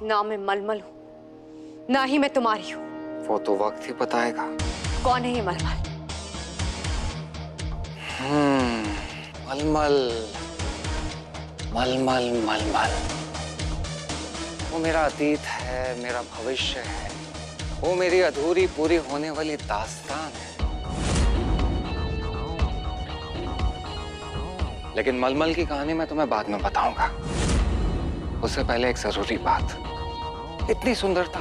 ना मैं मलमल हूँ, ना ही मैं तुम्हारी हूँ। वो तो वक्त ही बताएगा। कौन है ये मलमल? मलमल, मलमल, मलमल। वो मेरा अतीत है, मेरा भविष्य है, वो मेरी अधूरी पूरी होने वाली दास्तान है। लेकिन मलमल की कहानी मैं तुम्हें बाद में बताऊंगा। उससे पहले एक जरूरी बात। इतनी सुंदरता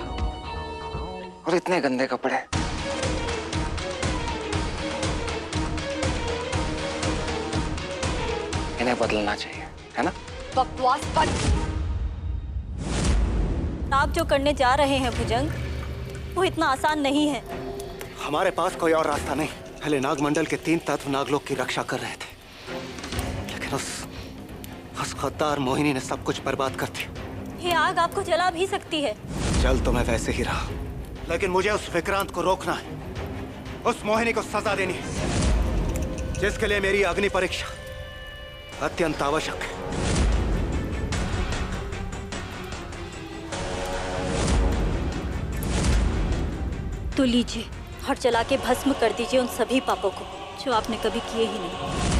और इतने गंदे कपड़े, इन्हें बदलना चाहिए, है ना? बकवास बंद। आप जो करने जा रहे हैं भुजंग, वो इतना आसान नहीं है। हमारे पास कोई और रास्ता नहीं। पहले नागमंडल के 3 तत्व नागलोक की रक्षा कर रहे थे, लेकिन उस गद्दार मोहिनी ने सब कुछ बर्बाद कर दिया। ये आग आपको जला भी सकती है। जल तो मैं वैसे ही रहा, लेकिन मुझे उस विक्रांत को रोकना है। उस मोहिनी को सजा देनी है, जिसके लिए मेरी अग्नि परीक्षा अत्यंत आवश्यक है। तो लीजिए और जला के भस्म कर दीजिए उन सभी पापों को जो आपने कभी किए ही नहीं।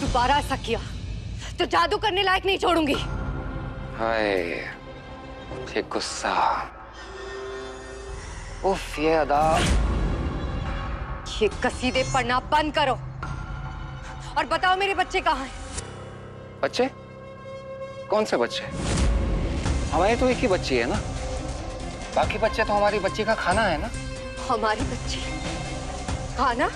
दोबारा ऐसा किया तो जादू करने लायक नहीं छोड़ूंगी। हाय, ये गुस्सा, उफ, ये अदा। ये कसीदे पढ़ना बंद करो और बताओ मेरे बच्चे कहाँ हैं? बच्चे? कौन से बच्चे? हमारी तो एक ही बच्ची है ना, बाकी बच्चे तो हमारी बच्ची का खाना है ना। हमारी बच्ची खाना?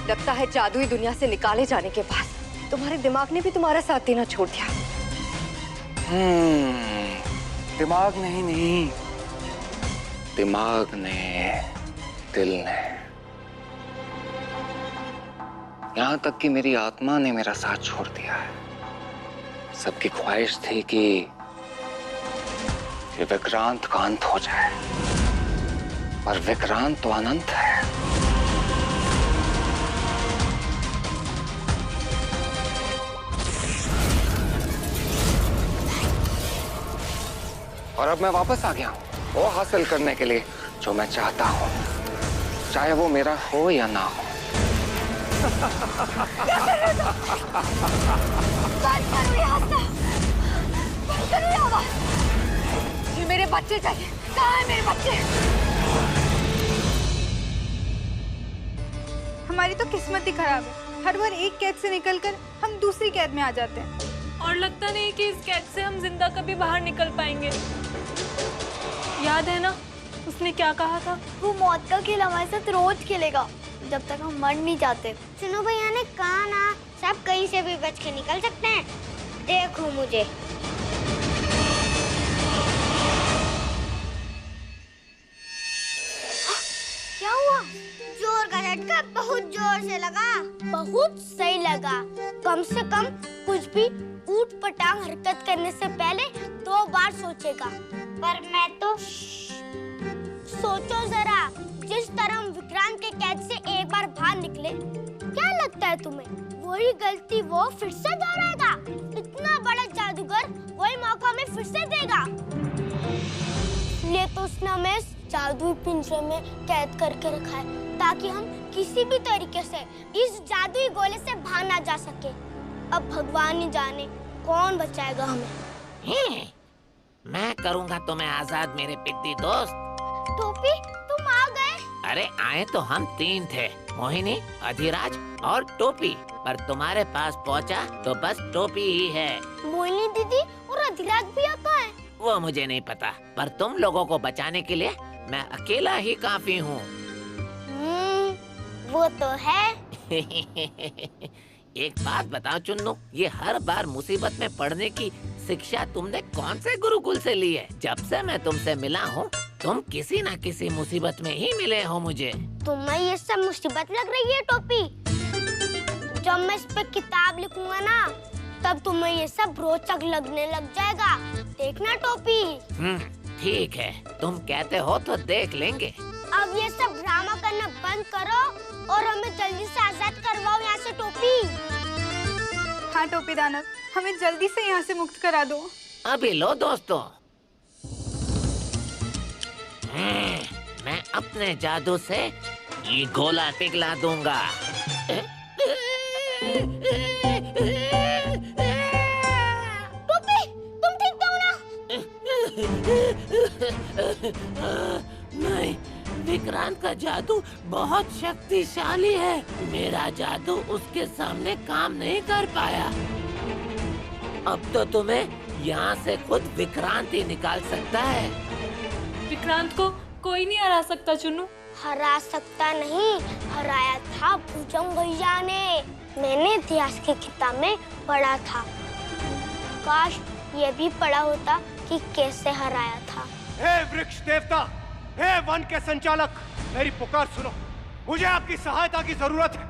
लगता है जादुई दुनिया से निकाले जाने के बाद तुम्हारे दिमाग ने भी तुम्हारा साथ देना छोड़ दिया। दिमाग नहीं, दिमाग ने, दिल ने, यहां तक कि मेरी आत्मा ने मेरा साथ छोड़ दिया है। सबकी ख्वाहिश थी कि ये विक्रांत का अंत हो जाए, पर विक्रांत तो अनंत है। और अब मैं वापस आ गया हूं वो हासिल करने के लिए जो मैं चाहता हूं, चाहे वो मेरा हो या ना हो। ये मेरे बच्चे चाहिए। कहाँ है मेरे बच्चे? हमारी तो किस्मत ही खराब है। हर बार एक कैद से निकलकर हम दूसरी कैद में आ जाते हैं, और लगता नहीं कि इस कैद से हम जिंदा कभी बाहर निकल पाएंगे। याद है ना उसने क्या कहा था? वो मौत का खेल हमारे साथ रोज खेलेगा जब तक हम मर नहीं जाते। सुनो भैया ने कहा ना, सब कहीं से भी बच के निकल सकते हैं। देखो मुझे। क्या हुआ? जोर का झटका बहुत जोर से लगा। बहुत सही लगा। कम से कम कुछ भी ऊट पटांग हरकत करने से पहले 2 बार सोचेगा। पर मैं तो सोचो जरा, जिस तरह हम विक्रांत के कैद से एक बार बाहर निकले, क्या लगता है तुम्हें वही गलती वो फिर से दोहराएगा? इतना बड़ा जादूगर वही मौका हमें फिर से देगा। ले तो उसने हमें जादुई पिंजरे में कैद करके रखा है, ताकि हम किसी भी तरीके से इस जादुई गोले से बाहर ना जा सके। अब भगवान ही जाने कौन बचाएगा हमें। मैं करूंगा तुम्हें आजाद मेरे पिद्दी दोस्त। टोपी, तुम आ गए? अरे आए तो हम 3 थे, मोहिनी, अधिराज और टोपी, पर तुम्हारे पास पहुंचा तो बस टोपी ही है। मोहिनी दीदी और अधिराज भी आता है? वो मुझे नहीं पता, पर तुम लोगों को बचाने के लिए मैं अकेला ही काफी हूँ। वो तो है। एक बात बताओ चुन्नू, ये हर बार मुसीबत में पड़ने की शिक्षा तुमने कौन से गुरुकुल से ली है? जब से मैं तुमसे मिला हूँ तुम किसी न किसी मुसीबत में ही मिले हो मुझे। तुम्हें ये सब मुसीबत लग रही है टोपी? जब मैं इस पे किताब लिखूंगा ना, तब तुम्हें ये सब रोचक लगने लग जाएगा। देखना टोपी। ठीक है, तुम कहते हो तो देख लेंगे। अब ये सब ड्रामा करना बंद करो और हमें जल्दी से आजाद करवाओ यहाँ से टोपी। हाँ टोपी दानव, हमें जल्दी से यहाँ से मुक्त करा दो। अभी लो दोस्तों, मैं अपने जादू से ये गोला पिघला दूंगा। टोपी, तुम ठीक तो हो ना? नहीं, विक्रांत का जादू बहुत शक्तिशाली है। मेरा जादू उसके सामने काम नहीं कर पाया। अब तो तुम्हें यहाँ से खुद विक्रांत ही निकाल सकता है। विक्रांत को कोई नहीं हरा सकता चुन्नू। हरा सकता नहीं, हराया था भुजंग भैया ने। मैंने इतिहास की किताब में पढ़ा था। काश ये भी पढ़ा होता कि कैसे हराया था। हे वृक्ष देवता, हे वन के संचालक, मेरी पुकार सुनो। मुझे आपकी सहायता की जरूरत है।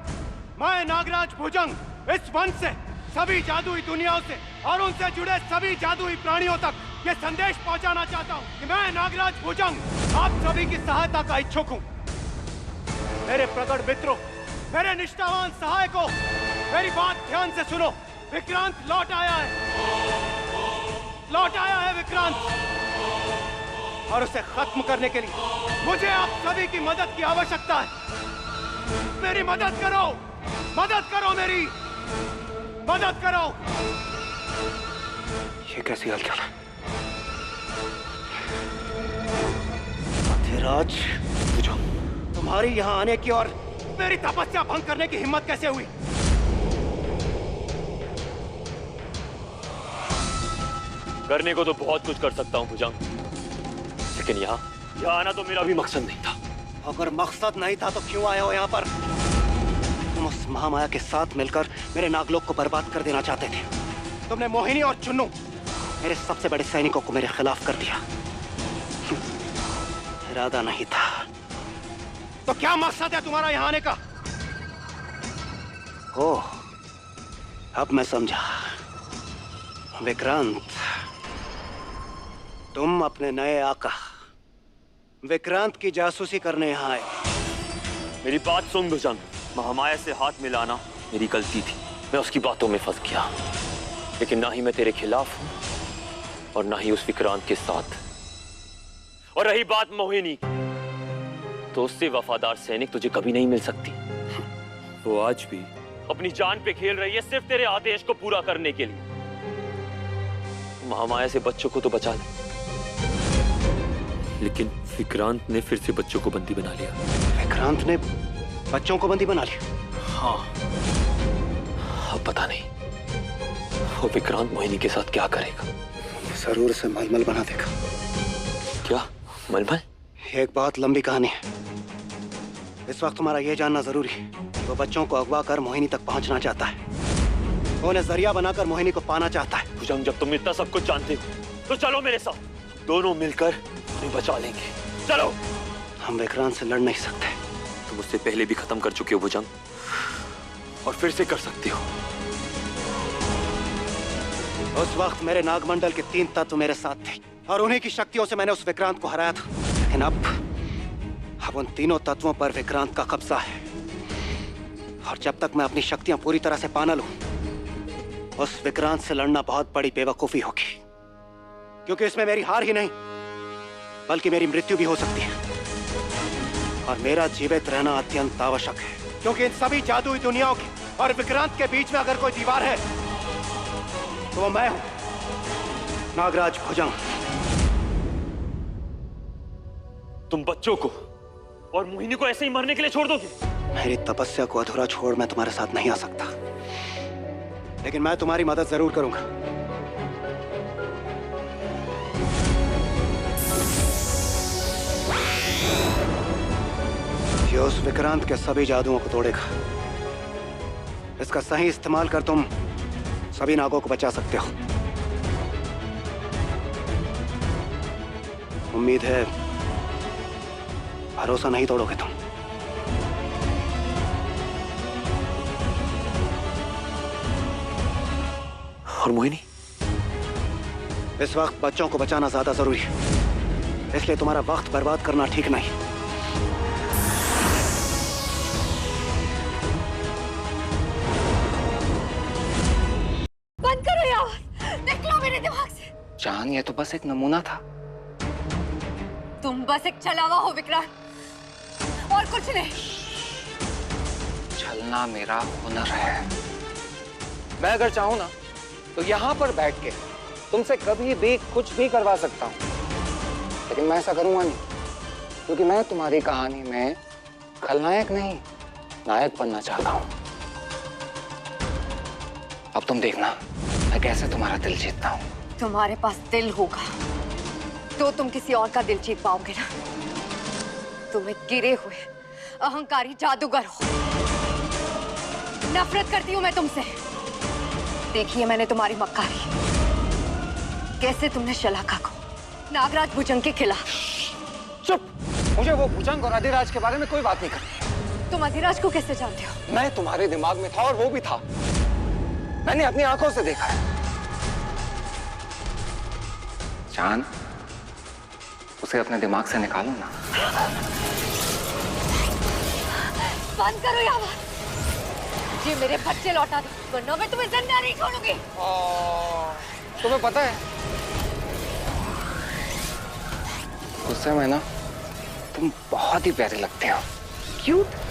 मैं नागराज भुजंग इस वन से, सभी जादुई दुनियाओं से और उनसे जुड़े सभी जादुई प्राणियों तक ये संदेश पहुंचाना चाहता हूँ कि मैं नागराज भुजंग आप सभी की सहायता का इच्छुक हूँ। मेरे प्रगढ़ मित्रों, मेरे निष्ठावान सहायकों, मेरी बात ध्यान से सुनो। विक्रांत लौट आया है, लौट आया है विक्रांत, और उसे खत्म करने के लिए मुझे आप सभी की मदद की आवश्यकता है। मेरी मदद करो, मदद करो, मेरी मदद करो। ये कैसी हलचल है? अधिराज भुजंग, तुम्हारी यहाँ आने की और मेरी तपस्या भंग करने की हिम्मत कैसे हुई? करने को तो बहुत कुछ कर सकता हूँ भुजंग, लेकिन यहाँ आना तो मेरा भी मकसद नहीं था। अगर मकसद नहीं था तो क्यों आए हो यहाँ पर? तुम उस महामाया के साथ मिलकर मेरे नागलोक को बर्बाद कर देना चाहते थे। तुमने मोहिनी और चुन्नू, मेरे सबसे बड़े सैनिकों को मेरे खिलाफ कर दिया। इरादा नहीं था तो क्या मकसद है तुम्हारा यहाँ आने का? ओह, अब मैं समझा। विक्रांत, तुम अपने नए आका विक्रांत की जासूसी करने यहाँ आए। मेरी बात सुन भुजंग, महामाया से हाथ मिलाना मेरी गलती थी। मैं उसकी बातों में फंस गया, लेकिन ना ही मैं तेरे खिलाफ हूँ और ना ही उस विक्रांत के साथ। और रही बात मोहिनी की, तो उससे वफादार सैनिक तुझे कभी नहीं मिल सकती। वो आज भी अपनी जान पे खेल रही है सिर्फ तेरे आदेश को पूरा करने के लिए। महामाया से बच्चों को तो बचा ले, लेकिन विक्रांत ने फिर से बच्चों को बंदी बना लिया। विक्रांत ने बच्चों को बंदी बना लिया? हाँ, अब पता नहीं वो विक्रांत मोहिनी के साथ क्या करेगा। जरूर से मलमल बना देगा। क्या मलमल? एक बहुत लंबी कहानी है। इस वक्त तुम्हारा यह जानना जरूरी है कि वो बच्चों को अगवा कर मोहिनी तक पहुंचना चाहता है। वो उन्हें जरिया बनाकर मोहिनी को पाना चाहता है। भुजंग, जब तुम इतना सब कुछ जानते हो तो चलो मेरे साथ, दोनों मिलकर उन्हें बचा लेंगे। चलो। हम विक्रांत से लड़ नहीं सकते। तुम उससे पहले भी खत्म कर चुके हो भुजंग, और फिर से कर सकते हो। उस वक्त मेरे नागमंडल के 3 तत्व मेरे साथ थे और उन्हीं की शक्तियों से मैंने उस विक्रांत को हराया था। लेकिन अब उन तीनों तत्वों पर विक्रांत का कब्जा है, और जब तक मैं अपनी शक्तियां पूरी तरह से पा न लूं, उस विक्रांत से लड़ना बहुत बड़ी बेवकूफी होगी। क्योंकि इसमें मेरी हार ही नहीं बल्कि मेरी मृत्यु भी हो सकती है, और मेरा जीवित रहना अत्यंत आवश्यक है। क्योंकि इन सभी जादुई दुनियाओं की और विक्रांत के बीच में अगर कोई दीवार है तो वो मैं हूं, नागराज भुजंग। तुम बच्चों को और मोहिनी को ऐसे ही मरने के लिए छोड़ दोगे? मेरी तपस्या को अधूरा छोड़ मैं तुम्हारे साथ नहीं आ सकता, लेकिन मैं तुम्हारी मदद जरूर करूंगा। ये उस विक्रांत के सभी जादुओं को तोड़ेगा। इसका सही इस्तेमाल कर तुम सभी नागों को बचा सकते हो। उम्मीद है भरोसा नहीं तोड़ोगे तुम। और मोहिनी? इस वक्त बच्चों को बचाना ज्यादा जरूरी है, इसलिए तुम्हारा वक्त बर्बाद करना ठीक नहीं। बंद करो ये आवाज, निकलो मेरे दिमाग से। जान, ये तो बस एक नमूना था। तुम बस एक छलावा हो विक्रांत, और कुछ नहीं। छलना मेरा हुनर है। मैं अगर चाहूं ना तो यहाँ पर बैठ के तुमसे कभी भी कुछ भी करवा सकता हूँ, लेकिन मैं ऐसा करूंगा नहीं, क्योंकि मैं तुम्हारी कहानी में खलनायक नहीं, नायक बनना चाहता हूँ। अब तुम देखना मैं कैसे तुम्हारा दिल जीतता हूँ। तुम्हारे पास दिल होगा तो तुम किसी और का दिल जीत पाओगे ना। तुम एक गिरे हुए अहंकारी जादूगर हो। नफरत करती हूँ मैं तुमसे। देखिए मैंने तुम्हारी मक्कारी, कैसे तुमने शलाका को नागराज भुजंग के खिलाफ। चुप! मुझे वो भुजंग और अधिराज के बारे में कोई बात नहीं करनी। तुम अधिराज को कैसे जानते हो? मैं तुम्हारे दिमाग में था और वो भी था, मैंने अपनी आंखों से देखा है। जान, उसे अपने दिमाग से निकालो ना। बंद करो ये आवाज। जी मेरे बच्चे लौटा दो, वरना मैं तुम्हें जिंदा नहीं छोड़ूंगी। तुम्हें पता है गुस्से में ना तुम बहुत ही प्यारी लगते हो। क्यूट।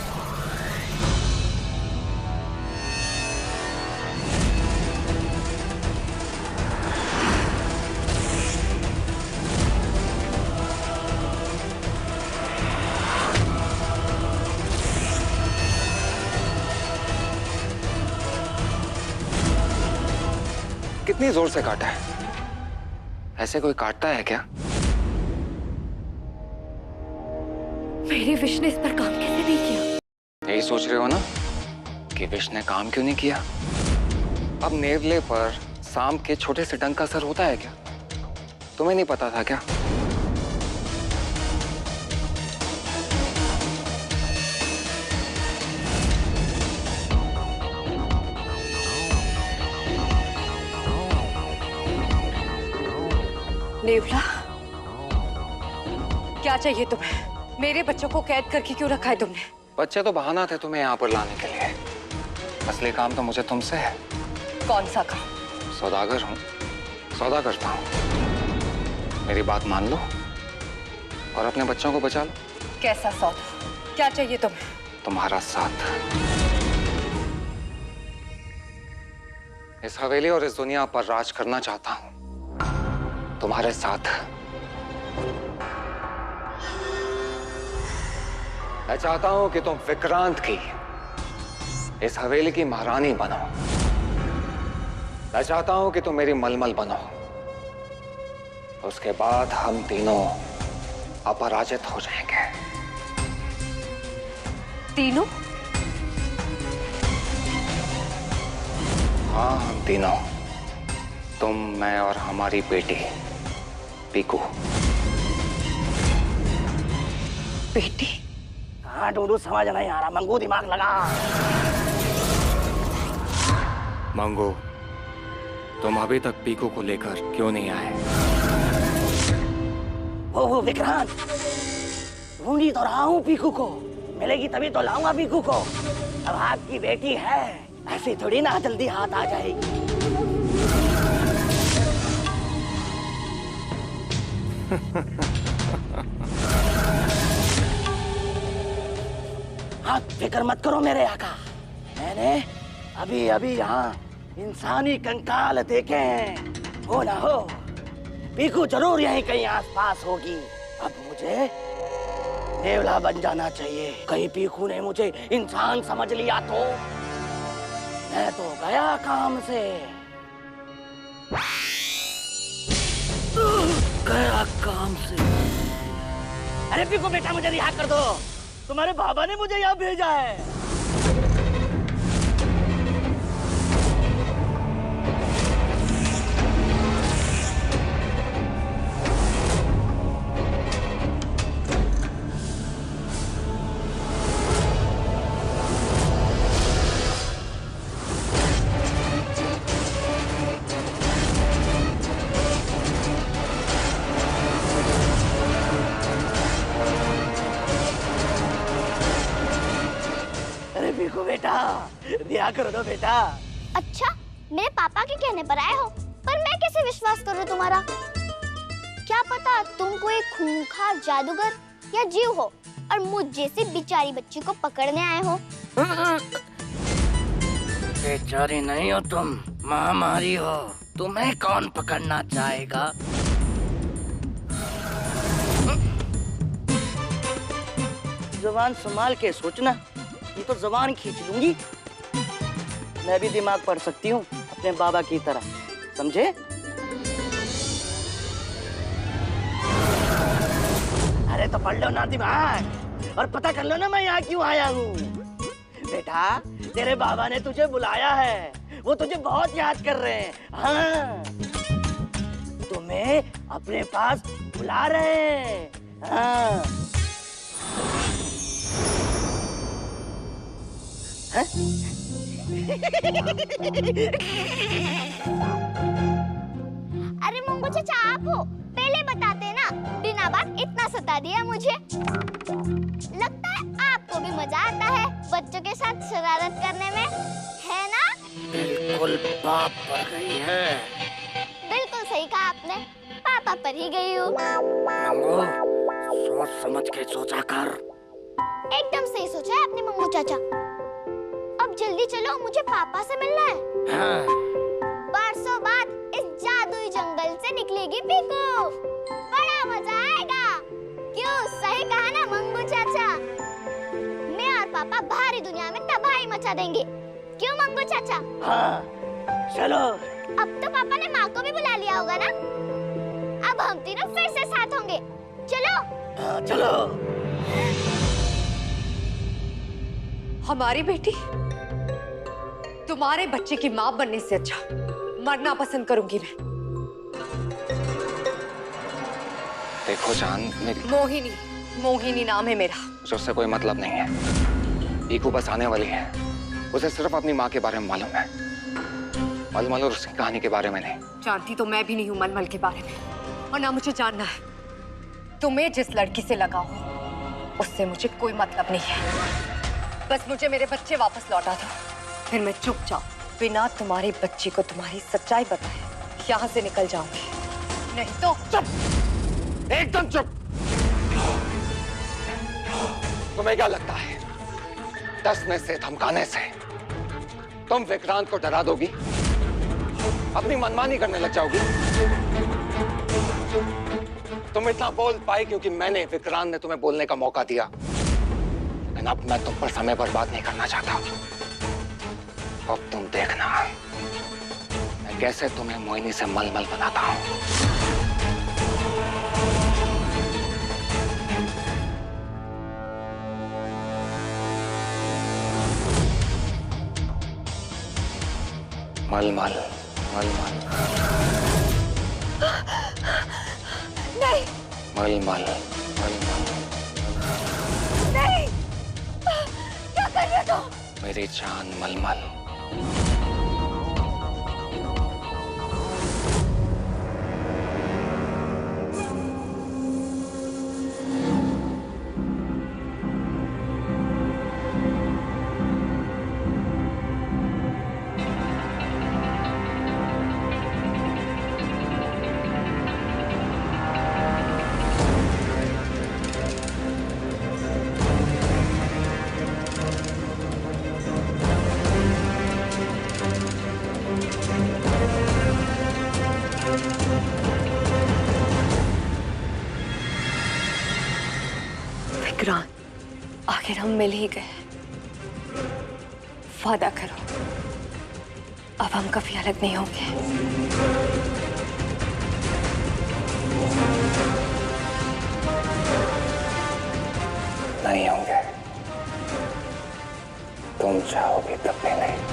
कितनी जोर से काटा है? ऐसे कोई काटता है क्या? मेरे विश ने इस पर काम कैसे नहीं किया? यही सोच रहे हो ना कि विश ने काम क्यों नहीं किया? अब नेवले पर सांप के छोटे से डंक का असर होता है क्या? तुम्हें नहीं पता था क्या? नेवला, क्या चाहिए तुम्हें? मेरे बच्चों को कैद करके क्यों रखा है तुमने? बच्चे तो बहाना थे तुम्हें यहाँ पर लाने के लिए, असली काम तो मुझे तुमसे है। कौन सा काम? सौदागर हूँ, सौदा करता हूँ। मेरी बात मान लो और अपने बच्चों को बचा लो। कैसा सौदा? क्या चाहिए तुम्हें? तुम्हारा साथ। इस हवेली और इस दुनिया पर राज करना चाहता हूँ तुम्हारे साथ। मैं चाहता हूं कि तुम विक्रांत की इस हवेली की महारानी बनो। मैं चाहता हूं कि तुम मेरी मलमल बनो। उसके बाद हम तीनों अपराजित हो जाएंगे। तीनों? हाँ, हम तीनों, तुम, मैं और हमारी बेटी पीकू। बेटी? हाँ डूडू, समझ नहीं आ रहा। मंगू दिमाग लगा। मंगू, तुम अभी तक पीकू को लेकर क्यों नहीं आए? वो विक्रांत, ढूंढी तो रहा हूँ पीकू को। मिलेगी तभी तो लाऊंगा पीकू को। अब आपकी बेटी है, ऐसी थोड़ी ना जल्दी हाथ आ जाएगी। हाँ, फिक्र मत करो मेरे आका। मैंने अभी अभी यहाँ इंसानी कंकाल देखे हैं। हो ना हो, पीकू जरूर यहीं कहीं आसपास होगी। अब मुझे नेवला बन जाना चाहिए। कहीं पीकू ने मुझे इंसान समझ लिया तो मैं तो गया काम से। गया काम से। अरे पीकू बेटा, मुझे रिहा कर दो। तुम्हारे बाबा ने मुझे यहाँ भेजा है। रिहा करो ना बेटा। अच्छा, मेरे पापा के कहने पर आए हो, पर मैं कैसे विश्वास करूं तुम्हारा? क्या पता तुम कोई खूंखार जादूगर या जीव हो और मुझ जैसी बेचारी बच्ची को पकड़ने आए हो। बेचारी नहीं हो तुम, महामारी हो। तुम्हें कौन पकड़ना चाहेगा? जुबान संभाल के सोचना, ये तो जुबान खींच लूंगी। मैं भी दिमाग पढ़ सकती हूँ अपने बाबा की तरह, समझे? अरे तो पढ़ लो ना दिमाग और पता कर लो ना मैं यहाँ क्यों आया हूँ। बेटा, तेरे बाबा ने तुझे बुलाया है, वो तुझे बहुत याद कर रहे हैं। हाँ, तुम्हें अपने पास बुला रहे हैं। हाँ। अरे मंगू चाचा, आप हो? पहले बताते ना, बिना बात इतना सता दिया मुझे। लगता है आपको भी मजा आता है बच्चों के साथ शरारत करने में, है ना? बिल्कुल बाप पर गई है। बिल्कुल सही कहा आपने, पापा पर ही गई हूँ। मंगू, सोच समझ के सोचा कर। एकदम सही सोचा है आपने मंगू चाचा। अब जल्दी चलो, मुझे पापा से मिलना है। हाँ। बरसों बाद इस जादुई जंगल से निकलेगी पीकू, बड़ा मजा आएगा। क्यों, सही कहा ना मंगू चाचा? मैं और पापा बाहरी दुनिया में तबाही मचा देंगे। क्यों मंगू चाचा? हाँ, चलो। अब तो पापा ने माँ को भी बुला लिया होगा ना? अब हम तीनों फिर से साथ होंगे। चलो। हाँ, चलो। हमारी बेटी तुम्हारे बच्चे की माँ बनने से अच्छा मरना पसंद करूंगी मैं। देखो जान, मेरी मोहिनी, मोहिनी नाम है मेरा। मुझे उससे कोई मतलब नहीं है। पीकू बस आने वाली है, उसे सिर्फ अपनी माँ के बारे में मालूम है, मलमल और उसकी कहानी के बारे में नहीं। जानती तो मैं भी नहीं हूँ मलमल के बारे में, और ना मुझे जानना है। तुम्हें जिस लड़की से लगा हो उससे मुझे कोई मतलब नहीं है। बस मुझे मेरे बच्चे वापस लौटा दो, फिर मैं चुपचाप बिना तुम्हारी बच्ची को तुम्हारी सच्चाई बताए यहाँ से निकल जाऊंगी। नहीं तो चुप, एकदम चुप। तुम्हें क्या लगता है डसने से, धमकाने से तुम विक्रांत को डरा दोगी, अपनी मनमानी करने लग जाओगी? तुम इतना बोल पाए क्योंकि मैंने, विक्रांत ने तुम्हें बोलने का मौका दिया। लेकिन अब मैं तुम पर समय बर्बाद नहीं करना चाहता। अब तुम देखना मैं कैसे तुम्हें मोहिनी से मलमल बनाता हूं। मलमल, मलमल, नहीं, मलमल, मलमल। नहीं, क्या कर रहे हो? मेरी जान मलमल। विक्रांत, आखिर हम मिल ही गए। वादा करो अब हम कभी अलग नहीं होंगे। नहीं होंगे। तुम चाहोगे तब भी नहीं।